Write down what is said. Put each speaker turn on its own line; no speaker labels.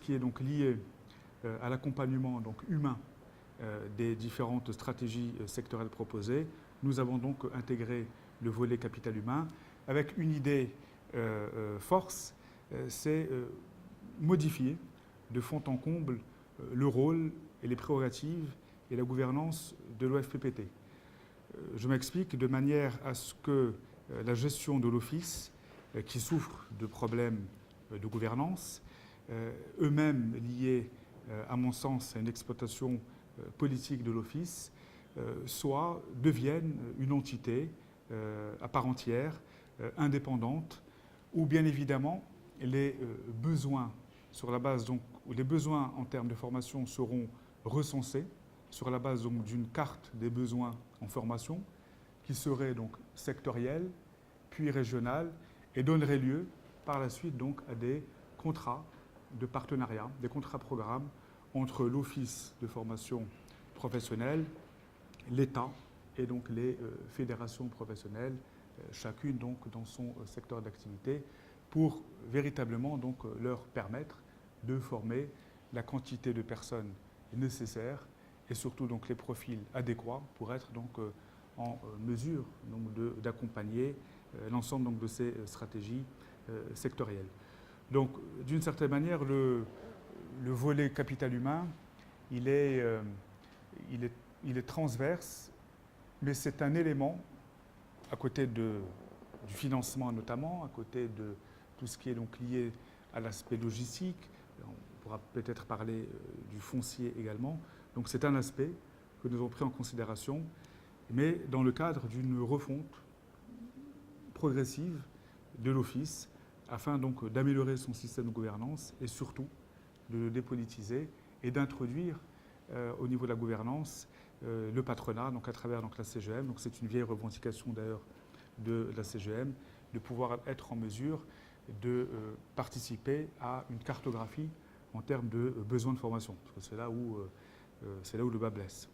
qui est donc lié à l'accompagnement donc humain des différentes stratégies sectorielles proposées, nous avons donc intégré le volet capital humain avec une idée force, c'est modifier de fond en comble le rôle et les prérogatives et la gouvernance de l'OFPPT. Je m'explique, de manière à ce que la gestion de l'Office, qui souffre de problèmes de gouvernance, eux-mêmes liés, à mon sens, à une exploitation politique de l'Office, deviennent une entité à part entière, indépendante, où bien évidemment les besoins sur la base donc où les besoins en termes de formation seront recensés sur la base d'une carte des besoins en formation qui serait donc sectorielle puis régionale et donnerait lieu par la suite donc à des contrats de partenariat, des contrats programmes entre l'Office de formation professionnelle, l'État et donc les fédérations professionnelles, chacune donc dans son secteur d'activité, pour véritablement donc leur permettre de former la quantité de personnes nécessaires et surtout donc les profils adéquats pour être donc en mesure d'accompagner l'ensemble donc de ces stratégies sectorielles. Donc d'une certaine manière, le volet capital humain, il est transverse, mais c'est un élément à côté du financement notamment, à côté de tout ce qui est donc lié à l'aspect logistique. On pourra peut-être parler du foncier également. Donc c'est un aspect que nous avons pris en considération, mais dans le cadre d'une refonte progressive de l'Office, afin donc d'améliorer son système de gouvernance et surtout de le dépolitiser et d'introduire au niveau de la gouvernance le patronat, donc à travers donc, la CGM. Donc c'est une vieille revendication d'ailleurs de la CGM, de pouvoir être en mesure de participer à une cartographie en termes de besoins de formation. Parce que c'est là où le bas blesse.